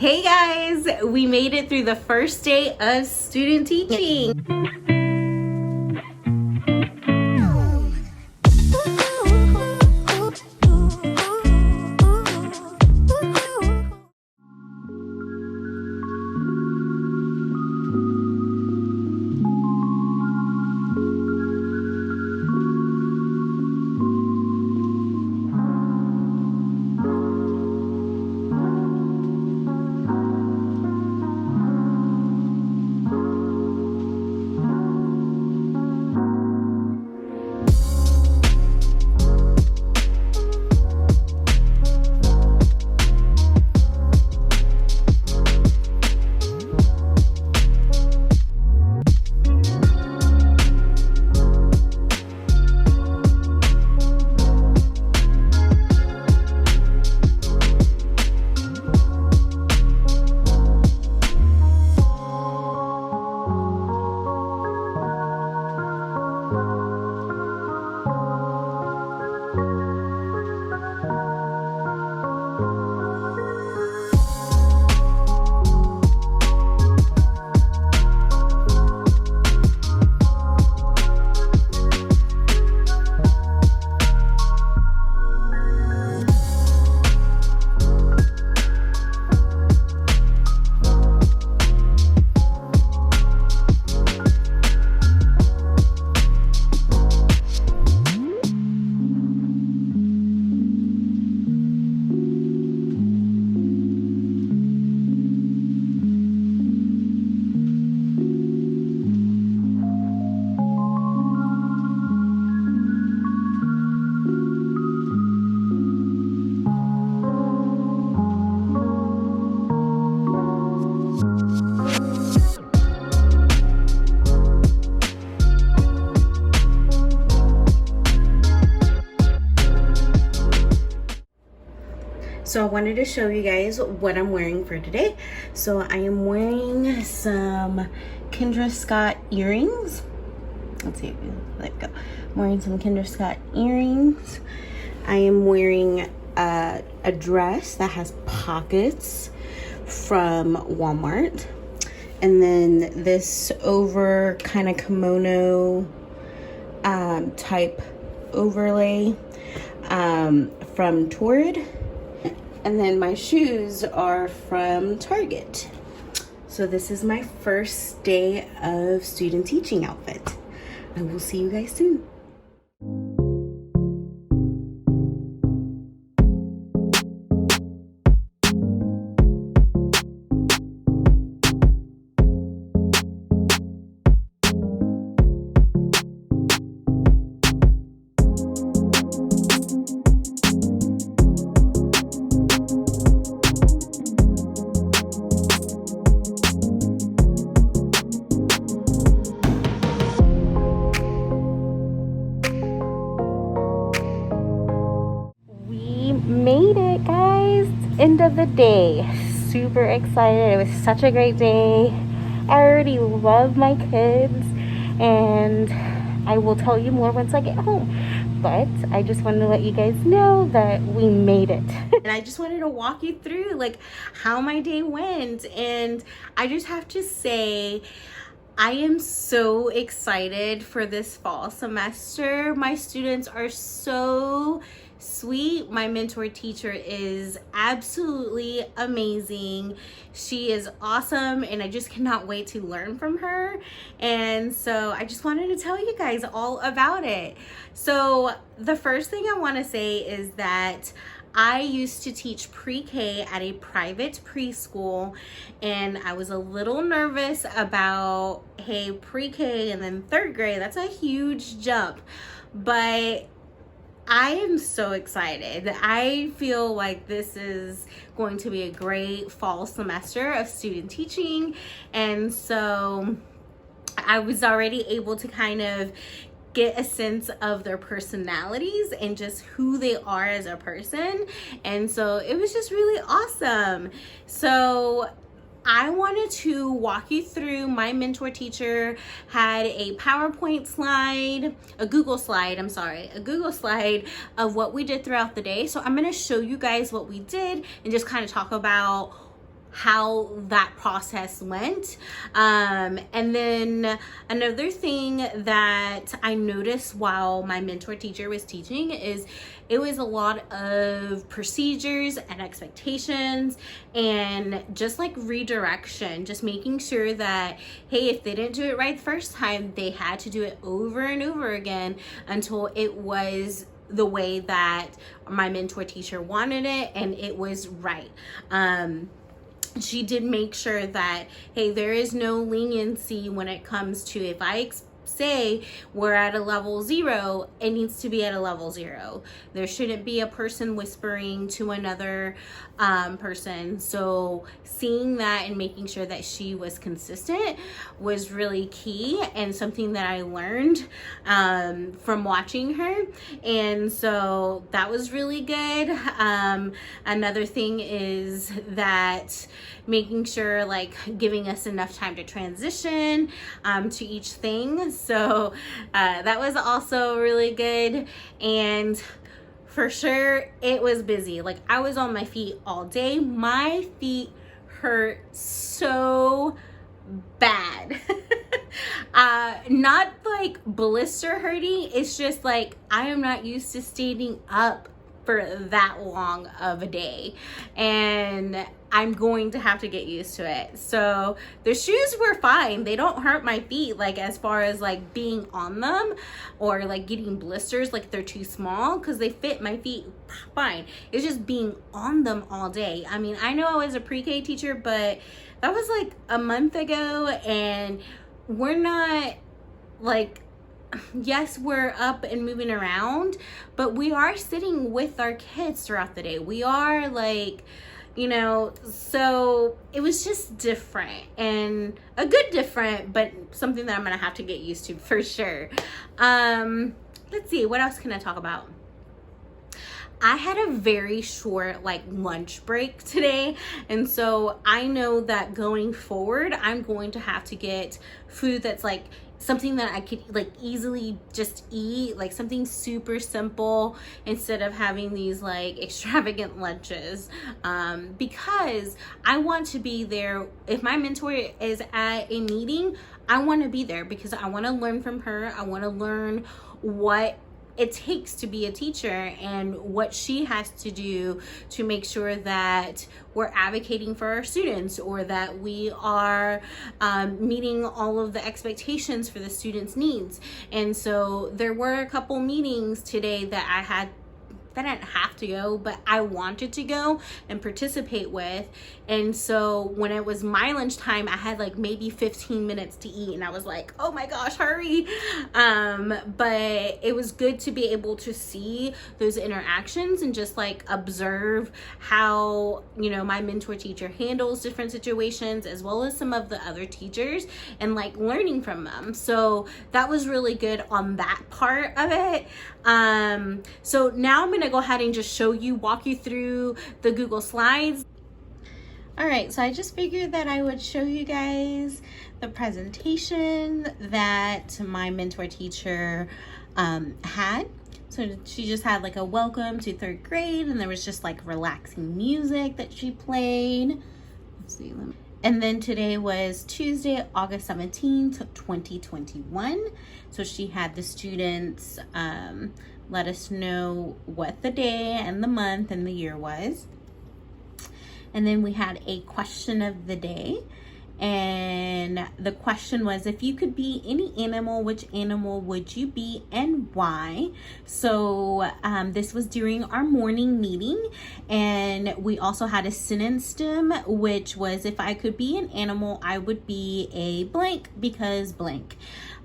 Hey guys, we made it through the first day of student teaching. So I wanted to show you guys what I'm wearing for today. So I am wearing some Kendra Scott earrings. Let's see if you let go. I'm wearing some Kendra Scott earrings. I am wearing a dress that has pockets from Walmart. And then this over kind of kimono type overlay from Torrid. And then my shoes are from Target. So this is my first day of student teaching outfit. I will see you guys soon. Made it, guys. End of the day. Super excited. It was such a great day. I already love my kids, and I will tell you more once I get home. But I just wanted to let you guys know that we made it. And I just wanted to walk you through like how my day went. And I just have to say, I am so excited for this fall semester. My students are so sweet. My mentor teacher is absolutely amazing. She is awesome, and I just cannot wait to learn from her. And so I just wanted to tell you guys all about it. So the first thing I want to say is that I used to teach pre-K at a private preschool, and I was a little nervous about, hey, pre-K and then third grade, that's a huge jump. But I am so excited. I feel like this is going to be a great fall semester of student teaching. And so I was already able to kind of get a sense of their personalities and just who they are as a person. And so it was just really awesome. So I wanted to walk you through. My mentor teacher had a PowerPoint slide, a Google slide of what we did throughout the day. So I'm going to show you guys what we did and just kind of talk about how that process went. And then another thing that I noticed while my mentor teacher was teaching is it was a lot of procedures and expectations and just like redirection, just making sure that, hey, if they didn't do it right the first time, they had to do it over and over again until it was the way that my mentor teacher wanted it and it was right. She did make sure that, hey, there is no leniency when it comes to, if I say we're at a level 0, it needs to be at a level 0. There shouldn't be a person whispering to another person. So seeing that and making sure that she was consistent was really key, and something that I learned from watching her. And so that was really good. Another thing is that making sure, like, giving us enough time to transition to each thing. So that was also really good. And for sure, it was busy. Like, I was on my feet all day. My feet hurt so bad. Not like blister hurting. It's just like I am not used to standing up for that long of a day, and I'm going to have to get used to it. So the shoes were fine. They don't hurt my feet, like as far as like being on them or like getting blisters, like they're too small, because they fit my feet fine. It's just being on them all day. I mean, I know I was a pre-K teacher, but that was like a month ago, and we're not like, yes, we're up and moving around, but we are sitting with our kids throughout the day. We are like, you know, so it was just different, and a good different, but something that I'm gonna have to get used to for sure. Let's see, what else can I talk about? I had a very short like lunch break today, and so I know that going forward I'm going to have to get food that's like something that I could like easily just eat, like something super simple, instead of having these like extravagant lunches, because I want to be there. If my mentor is at a meeting, I want to be there because I want to learn from her. I want to learn what it takes to be a teacher and what she has to do to make sure that we're advocating for our students, or that we are meeting all of the expectations for the students' needs. And so there were a couple meetings today that I didn't have to go, but I wanted to go and participate with. And so when it was my lunchtime, I had like maybe 15 minutes to eat, and I was like, oh my gosh, hurry. But it was good to be able to see those interactions and just like observe how, you know, my mentor teacher handles different situations, as well as some of the other teachers, and like learning from them. So that was really good on that part of it. So now I'm gonna go ahead and just walk you through the Google Slides. All right, so I just figured that I would show you guys the presentation that my mentor teacher had. So she just had like a welcome to 3rd grade, and there was just like relaxing music that she played. Let's see. And then today was Tuesday, August 17th, 2021. So she had the students let us know what the day and the month and the year was. And then we had a question of the day. And the question was, if you could be any animal, which animal would you be and why? So this was during our morning meeting. And we also had a sentence stem, which was, if I could be an animal, I would be a blank because blank.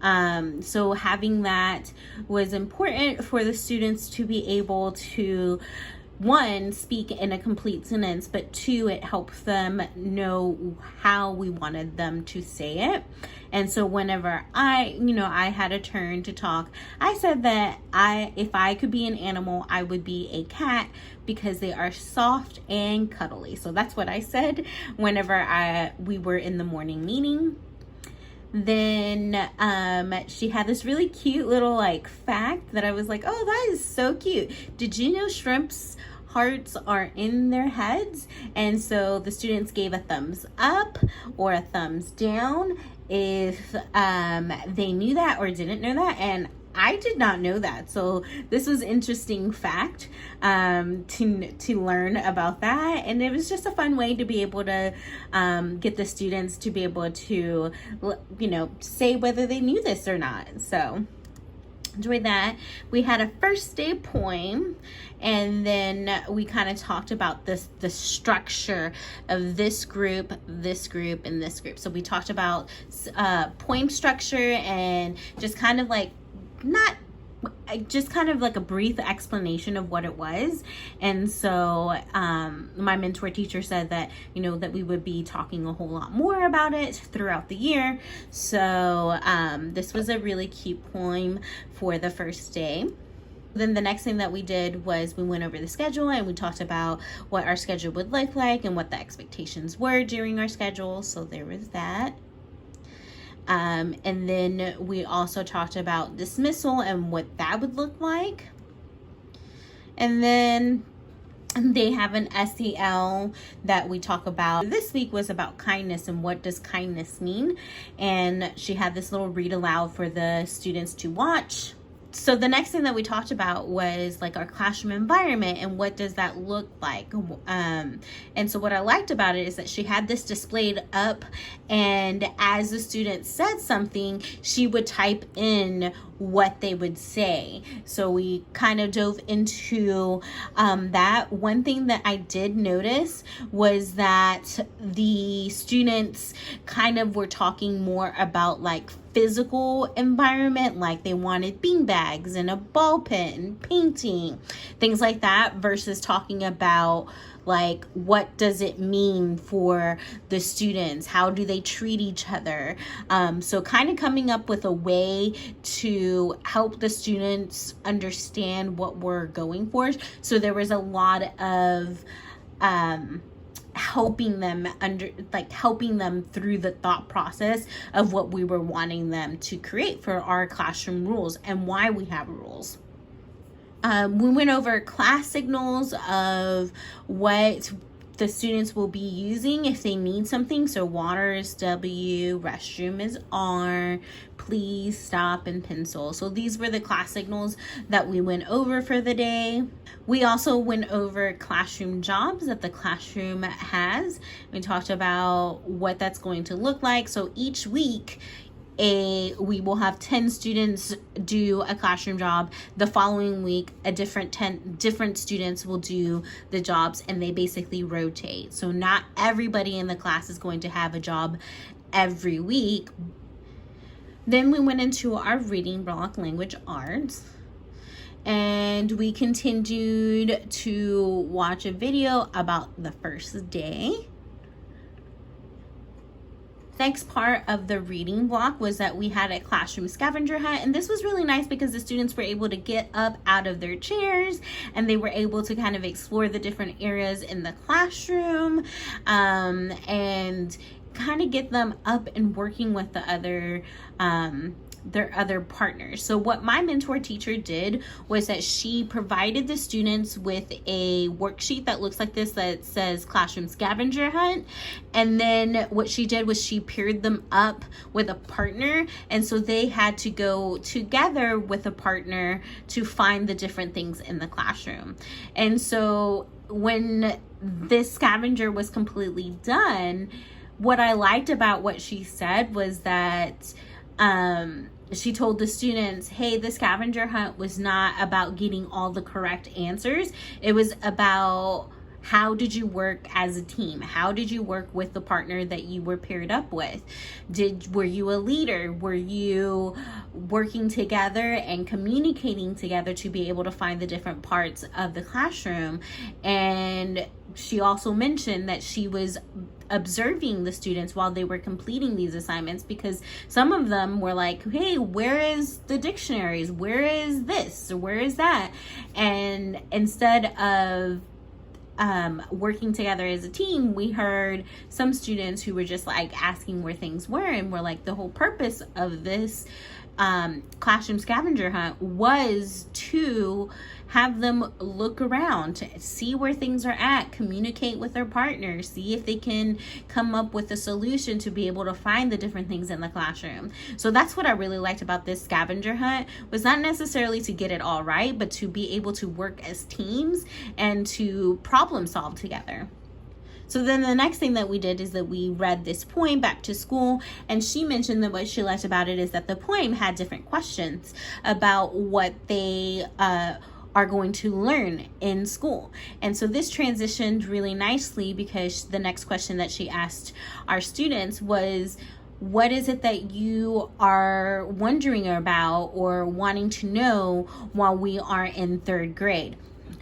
So having that was important for the students to be able to, 1, speak in a complete sentence, but 2, it helps them know how we wanted them to say it. And so whenever I had a turn to talk, I said that if I could be an animal, I would be a cat because they are soft and cuddly. So that's what I said whenever we were in the morning meeting. Then she had this really cute little like fact that I was like, oh, that is so cute. Did you know shrimps parts are in their heads. And so the students gave a thumbs up or a thumbs down if they knew that or didn't know that. And I did not know that. So this was interesting fact to learn about that. And it was just a fun way to be able to get the students to be able to, say whether they knew this or not. So enjoyed that. We had a first day poem, and then we kind of talked about the structure of this group, and this group. So we talked about poem structure and just kind of like a brief explanation of what it was. And so my mentor teacher said that that we would be talking a whole lot more about it throughout the year. So this was a really cute poem for the first day. Then the next thing that we did was we went over the schedule, and we talked about what our schedule would look like and what the expectations were during our schedule. So there was that. And then we also talked about dismissal and what that would look like. And then they have an SEL that we talk about. This week was about kindness and what does kindness mean. And she had this little read aloud for the students to watch. So the next thing that we talked about was like our classroom environment and what does that look like. And so what I liked about it is that she had this displayed up, and as the student said something, she would type in what they would say. So we kind of dove into that. One thing that I did notice was that the students kind of were talking more about like physical environment, like they wanted bean bags and a ball pen, painting, things like that, versus talking about like what does it mean for the students, how do they treat each other. So kind of coming up with a way to help the students understand what we're going for. So there was a lot of helping them through the thought process of what we were wanting them to create for our classroom rules and why we have rules. We went over class signals of what the students will be using if they need something. So water is W, restroom is R, please, stop, and pencil. So these were the class signals that we went over for the day. We also went over classroom jobs that the classroom has. We talked about what that's going to look like. So each week, we will have 10 students do a classroom job. The following week, a different students will do the jobs, and they basically rotate. So not everybody in the class is going to have a job every week. Then we went into our reading block, language arts, and we continued to watch a video about the first day. Next part of the reading block was that we had a classroom scavenger hunt, and this was really nice because the students were able to get up out of their chairs and they were able to kind of explore the different areas in the classroom and kind of get them up and working with the other their other partners. So what my mentor teacher did was that she provided the students with a worksheet that looks like this that says classroom scavenger hunt, and then what she did was she paired them up with a partner, and so they had to go together with a partner to find the different things in the classroom. And so when this scavenger was completely done, what I liked about what she said was that she told the students, hey, the scavenger hunt was not about getting all the correct answers. It was about how did you work as a team? How did you work with the partner that you were paired up with? Were you a leader? Were you working together and communicating together to be able to find the different parts of the classroom? And she also mentioned that she was observing the students while they were completing these assignments, because some of them were like, hey, where is the dictionaries? Where is this? Where is that? And instead of working together as a team, we heard some students who were just like asking where things were, and we're like, the whole purpose of this classroom scavenger hunt was to have them look around, to see where things are at, communicate with their partners, see if they can come up with a solution to be able to find the different things in the classroom. So that's what I really liked about this scavenger hunt, was not necessarily to get it all right, but to be able to work as teams and to problem solve together. So then the next thing that we did is that we read this poem back to school, and she mentioned that what she liked about it is that the poem had different questions about what they are going to learn in school. And so this transitioned really nicely, because the next question that she asked our students was, what is it that you are wondering about or wanting to know while we are in third grade?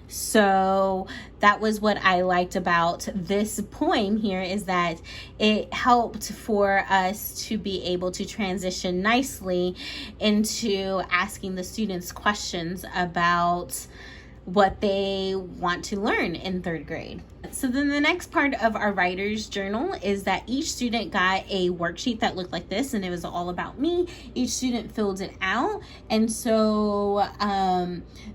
So that was what I liked about this poem here, is that it helped for us to be able to transition nicely into asking the students questions about what they want to learn in third grade. So then the next part of our writer's journal is that each student got a worksheet that looked like this, and it was all about me. Each student filled it out, and so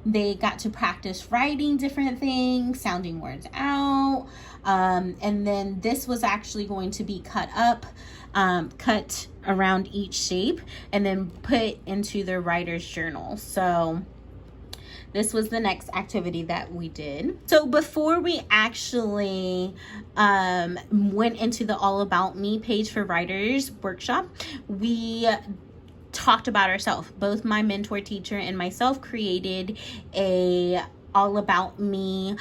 they got to practice writing different things, sounding words out, and then this was actually going to be cut around each shape and then put into their writer's journal. So this was the next activity that we did. So before we actually went into the All About Me page for writers workshop, we talked about ourselves. Both my mentor teacher and myself created a All About Me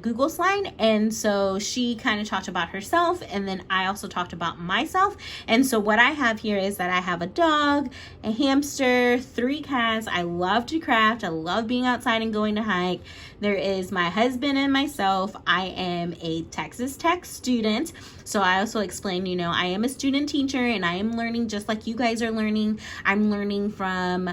Google slide, and so she kind of talked about herself, and then I also talked about myself. And so what I have here is that I have a dog, a hamster, 3 cats. I love to craft. I love being outside and going to hike. There is my husband and myself. I am a Texas Tech student, so I also explained, I am a student teacher, and I am learning just like you guys are learning. I'm learning from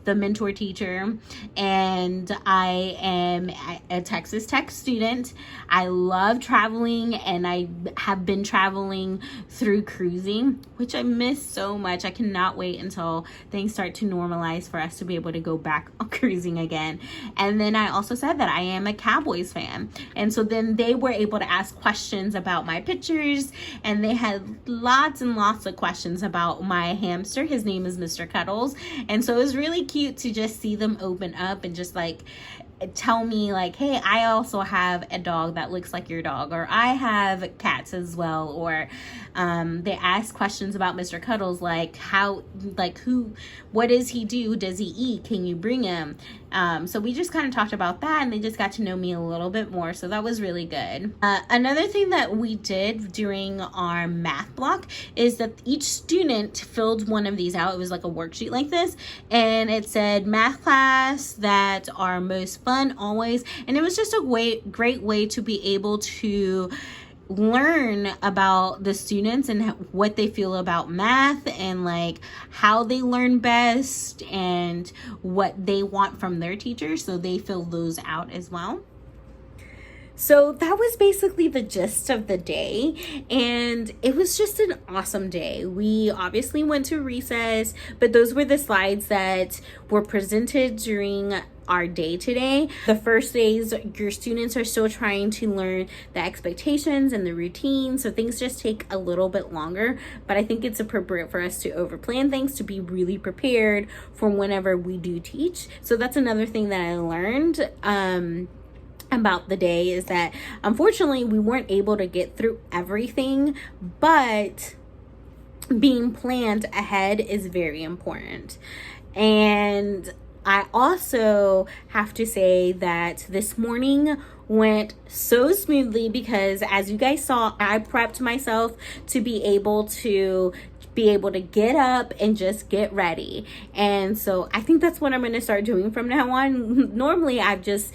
the mentor teacher, and I am a Texas Tech student. I love traveling, and I have been traveling through cruising, which I miss so much. I cannot wait until things start to normalize for us to be able to go back on cruising again. And then I also said that I am a Cowboys fan, and so then they were able to ask questions about my pictures, and they had lots and lots of questions about my hamster. His name is Mr. Cuddles, and so it was really cute to just see them open up and just like tell me like, hey, I also have a dog that looks like your dog, or I have cats as well. Or they ask questions about Mr. Cuddles, like what does he do? Does he eat? Can you bring him? So we just kind of talked about that, and they just got to know me a little bit more. So that was really good. Another thing that we did during our math block is that each student filled one of these out. It was like a worksheet like this, and it said math class that are most fun always. And it was just a great way to be able to learn about the students and what they feel about math, and like how they learn best and what they want from their teachers, so they fill those out as well. So that was basically the gist of the day, and it was just an awesome day. We obviously went to recess, but those were the slides that were presented during our day today. The first days, your students are still trying to learn the expectations and the routine, so things just take a little bit longer, but I think it's appropriate for us to overplan things to be really prepared for whenever we do teach. So that's another thing that I learned about the day, is that unfortunately we weren't able to get through everything, but being planned ahead is very important. And I also have to say that this morning went so smoothly, because as you guys saw, I prepped myself to be able to get up and just get ready. And so I think that's what I'm going to start doing from now on. Normally I just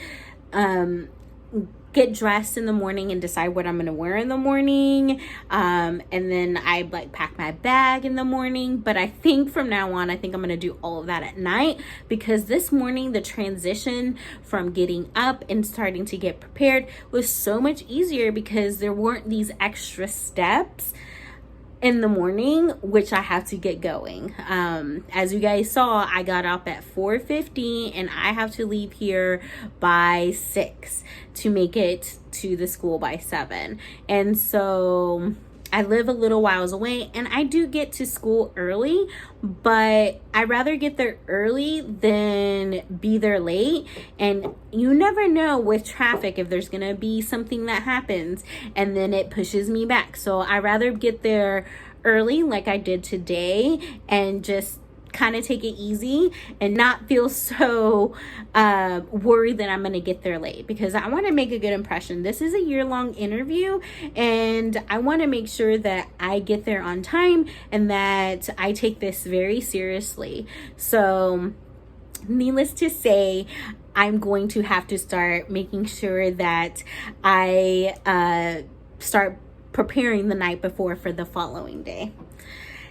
get dressed in the morning and decide what I'm going to wear in the morning, and then I like pack my bag in the morning. But I think from now on, I think I'm going to do all of that at night, because this morning the transition from getting up and starting to get prepared was so much easier, because there weren't these extra steps in the morning, which I have to get going. As you guys saw, I got up at 4:50 and I have to leave here by 6 to make it to the school by 7. And so I live a little whiles away and I do get to school early, but I'd rather get there early than be there late. And you never know with traffic if there's gonna be something that happens and then it pushes me back. So I'd rather get there early like I did today and just kind of take it easy and not feel so worried that I'm gonna get there late, because I want to make a good impression. This is a year-long interview and I want to make sure that I get there on time and that I take this very seriously. So needless to say, I'm going to have to start making sure that I start preparing the night before for the following day.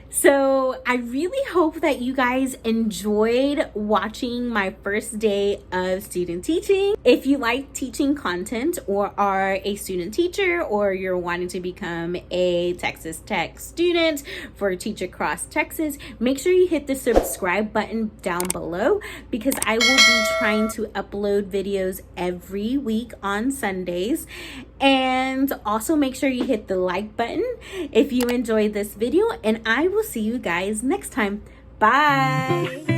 So I really hope that you guys enjoyed watching my first day of student teaching. If you like teaching content or are a student teacher, or you're wanting to become a Texas Tech student for Teach Across Texas, make sure you hit the subscribe button down below, because I will be trying to upload videos every week on Sundays. And also make sure you hit the like button if you enjoyed this video, and I will see you guys next time. Bye.